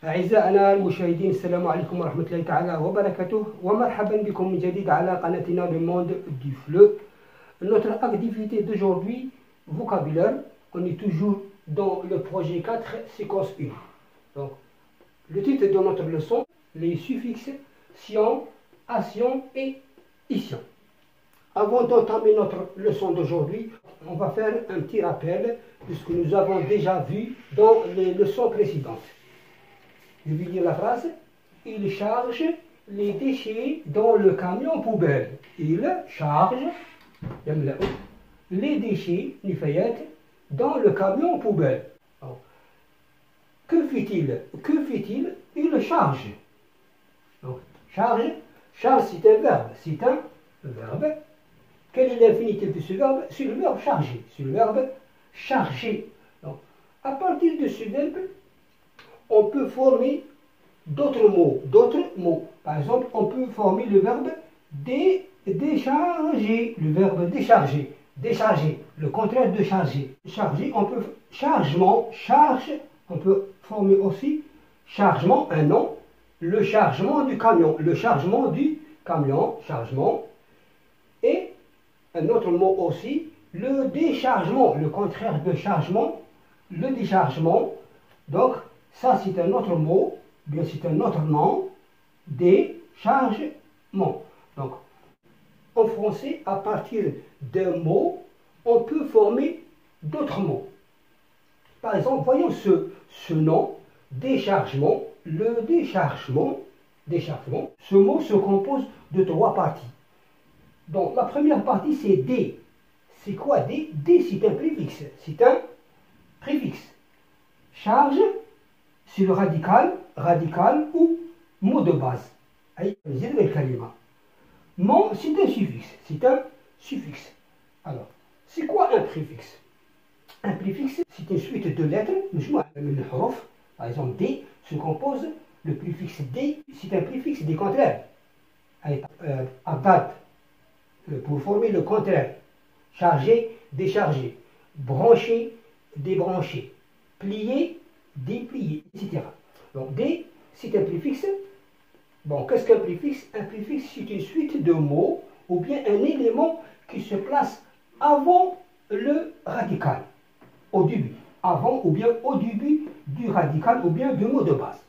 أعزائنا المشاهدين، السلام عليكم ورحمة الله تعالى وبركاته، ومرحبا بكم من جديد على قناتنا Le Monde du Fleu. Notre activité d'aujourd'hui, vocabulaire, on est toujours dans le projet 4, séquence 1. Donc, le titre de notre leçon, les suffixes sion, action et ition. Avant d'entamer notre leçon d'aujourd'hui, on va faire un petit rappel de ce que nous avons déjà vu dans les leçons précédentes. Je vais lire la phrase. Il charge les déchets dans le camion poubelle. Il charge les déchets dans le camion poubelle. Alors, que fait-il? Il charge. Donc, charge, c'est un verbe. C'est un verbe. Quel est l'infinitif de ce verbe? C'est le verbe charger. C'est le verbe charger. Donc, à partir de ce verbe, on peut former d'autres mots. Par exemple, on peut former le verbe décharger. Le verbe décharger. Décharger. Le contraire de charger. Charger, on peut chargement, charge. On peut former aussi chargement, un nom. Le chargement du camion. Le chargement du camion. Chargement. Et un autre mot aussi, le déchargement. Le contraire de chargement. Le déchargement. Donc, ça, c'est un autre mot, bien c'est un autre nom, déchargement. Donc, en français, à partir d'un mot, on peut former d'autres mots. Par exemple, voyons ce nom, déchargement. Le déchargement, ce mot se compose de 3 parties. Donc, la première partie, c'est dé. C'est quoi dé? Dé, c'est un préfixe. C'est un préfixe. Charge, c'est le radical ou mot de base. Mon, c'est un suffixe. Alors, c'est quoi un préfixe? Un préfixe, c'est une suite de lettres. Par exemple, D se compose, le préfixe D, c'est un préfixe des contraires. Abad, pour former le contraire. Charger, décharger. Brancher, débrancher. Plier, déplier, etc. Donc, D, c'est un préfixe. Bon, qu'est-ce qu'un préfixe? Un préfixe, c'est une suite de mots ou bien un élément qui se place avant le radical, au début. Avant ou bien au début du radical ou bien du mot de base.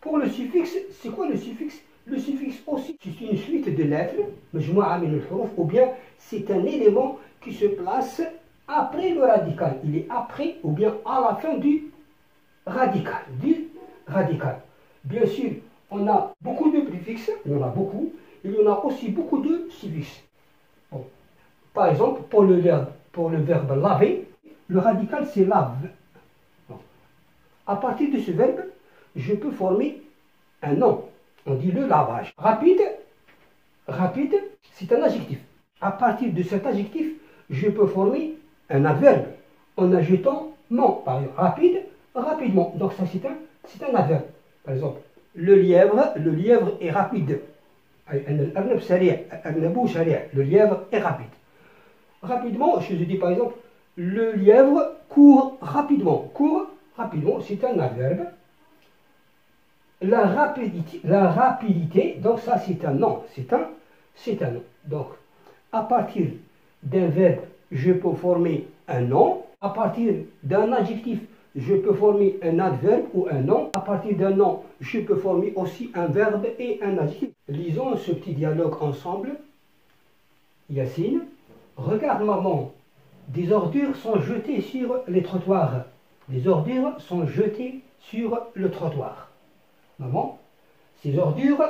Pour le suffixe, c'est quoi le suffixe? Le suffixe aussi, c'est une suite de lettres, ou bien c'est un élément qui se place après le radical. Il est après ou bien à la fin du radical. Bien sûr, on a beaucoup de préfixes, il y en a beaucoup. Il y en a aussi beaucoup de suffixes. Bon. Par exemple, pour le verbe laver, le radical c'est lave. Bon. À partir de ce verbe, je peux former un nom. On dit le lavage. Rapide, c'est un adjectif. À partir de cet adjectif, je peux former un adverbe en ajoutant mon. Par exemple, rapide, rapidement. Donc ça c'est un adverbe. Par exemple, le lièvre est rapide. Le lièvre est rapide. Rapidement, je dis par exemple, le lièvre court rapidement. Court rapidement, c'est un adverbe. La rapidité, donc ça c'est un nom. C'est un nom. Donc, à partir d'un verbe, je peux former un nom. À partir d'un adjectif, je peux former un adverbe ou un nom. À partir d'un nom, je peux former aussi un verbe et un adjectif. Lisons ce petit dialogue ensemble. Yacine, regarde maman, des ordures sont jetées sur les trottoirs. Des ordures sont jetées sur le trottoir. Maman, ces ordures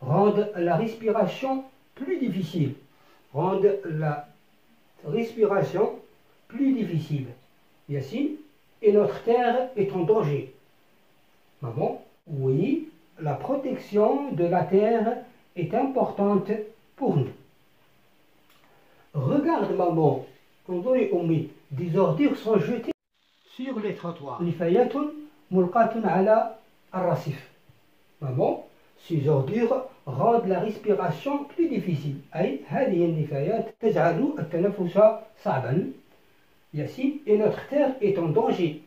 rendent la respiration plus difficile. Rendent la respiration plus difficile. Yacine, et notre terre est en danger. Maman, oui, la protection de la terre est importante pour nous. Regarde maman, des ordures sont jetées sur les trottoirs. Maman, ces ordures rendent la respiration plus difficile. Yacine, et notre terre est en danger.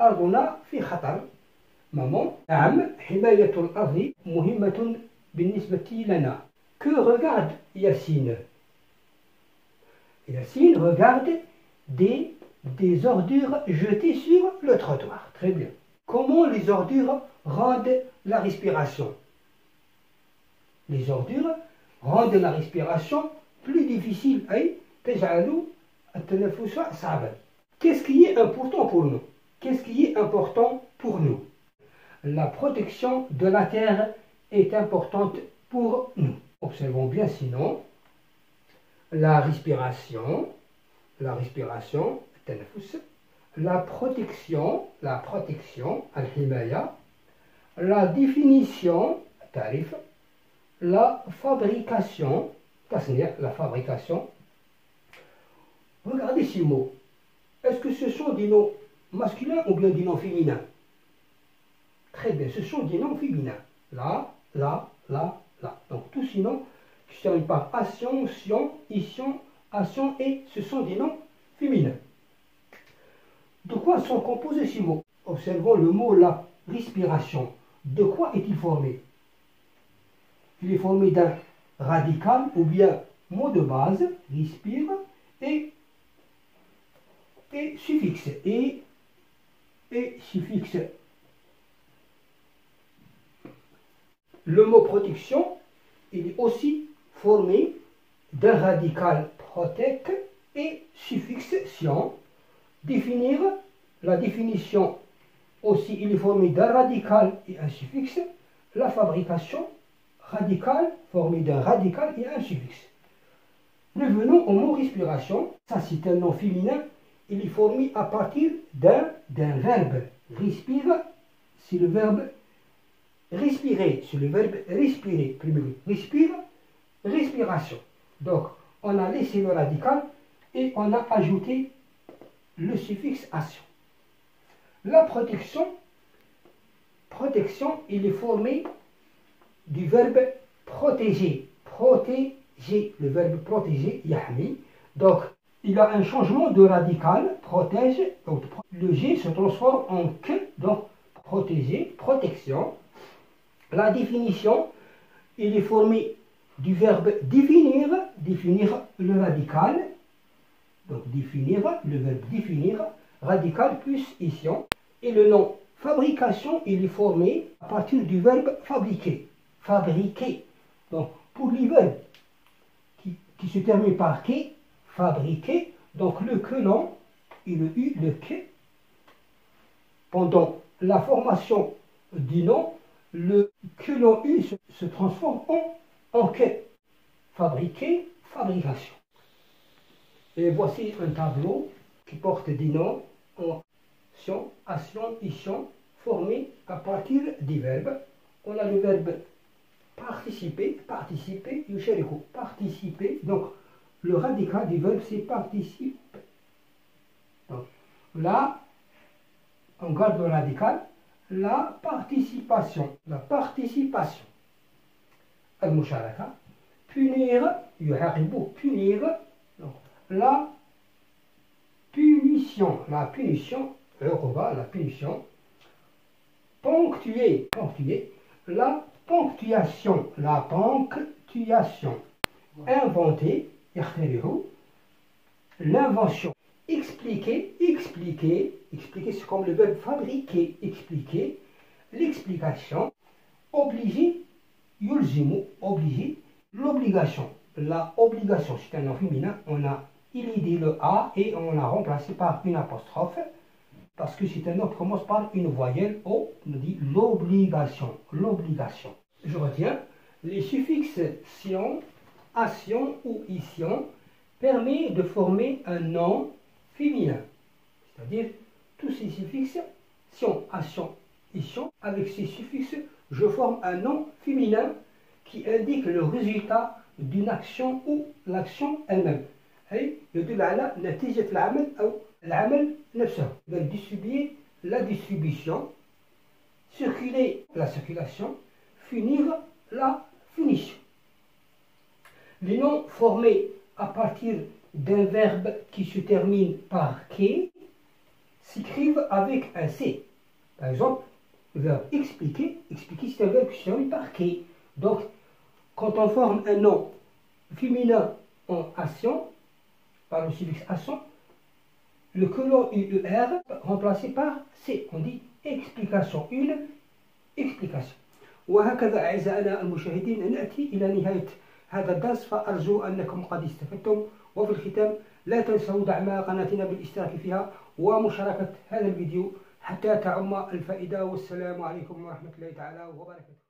أرضنا في خطر. Maman, نعم حماية الأرض مهمة بالنسبة لنا. Que regarde Yacine? Yacine regarde des ordures jetées sur le trottoir. Très bien. Comment les ordures rendent la respiration? Les ordures rendent la respiration plus difficile. أي تجعل التنفس صعبا. Qu'est-ce qui est important pour nous? Qu'est-ce qui est important pour nous? La protection de la terre est importante pour nous. Observons bien sinon. La respiration, التنفس, la protection, al-himaya, la définition, tarif, la fabrication, la fabrication. Regardez ces mots. Est-ce que ce sont des noms masculins ou bien des noms féminins? Très bien, ce sont des noms féminins. Là. Donc tous ces noms qui se terminent par ation, sion, ision, ation, et ce sont des noms féminins. De quoi sont composés ces mots? Observons le mot la respiration. De quoi est-il formé? Il est formé d'un radical ou bien mot de base, respire, et suffixe. Et suffixe. Le mot protection, il est aussi formé d'un radical protec et suffixe sion. Définir, la définition aussi, il est formé d'un radical et un suffixe. La fabrication, radical, formé d'un radical et un suffixe. Revenons au mot respiration. Ça, c'est un nom féminin. Il est formé à partir d'un verbe. Respire, c'est le verbe respirer, c'est le verbe respirer. Respire, respiration. Donc, on a laissé le radical et on a ajouté le suffixe ation. La protection, il est formé du verbe protéger. Protéger, le verbe protéger, yahmi. Donc, il a un changement de radical, protège. Donc, le G se transforme en que, donc protéger, protection. La définition, il est formé du verbe définir le radical. Donc définir, le verbe définir, radical plus ision. Et le nom fabrication, il est formé à partir du verbe fabriquer. Fabriquer. Donc pour les verbes qui se terminent par que, fabriquer, donc le que l'on et le u, le que. Pendant la formation du nom, le que l'on eu se transforme en que. Fabriquer, fabrication. Et voici un tableau qui porte des noms en sion, ation, ision, formés à partir des verbes. On a le verbe participer, yushariku, participer. Donc le radical du verbe c'est participe. Donc là, on garde le radical. La participation. Al-musharaka. Punir, yuharibu, punir. Donc, la punition. La punition. Ponctuer. La ponctuation. Inventer. L'invention. Expliquer, c'est comme le verbe fabriquer, expliquer, l'explication, obliger, yulzimu, obliger, l'obligation. La obligation, c'est un nom féminin, on a élidé le A et on l'a remplacé par une apostrophe, parce que c'est un nom qui commence par une voyelle O, on dit l'obligation. Je retiens, les suffixes sion, ation ou ision permet de former un nom féminin, c'est-à-dire tous ces suffixes, sion, ation, ision, avec ces suffixes, je forme un nom féminin qui indique le résultat d'une action ou l'action elle-même. يدل على نتيجة العمل أو العمل نفسه. Distribuer, la distribution, circuler, la circulation, finir, la finition. Les noms formés à partir d'un verbe qui se termine par que, s'écrivent avec un C. Par exemple, le verbe expliquer, expliquer c'est un verbe qui se termine par qui. Donc, quand on forme un nom féminin en action, par le suffixe action, le colon UER remplacé par C. On dit explication, une explication. وهكذا أعزائنا المشاهدين نأتي إلى نهاية هذا الدرس، فأرجو أنكم قد استفدتم. وفي الختام لا تنسوا دعم قناتنا بالاشتراك فيها ومشاركة هذا الفيديو حتى تعم الفائدة. والسلام عليكم ورحمة الله تعالى وبركاته.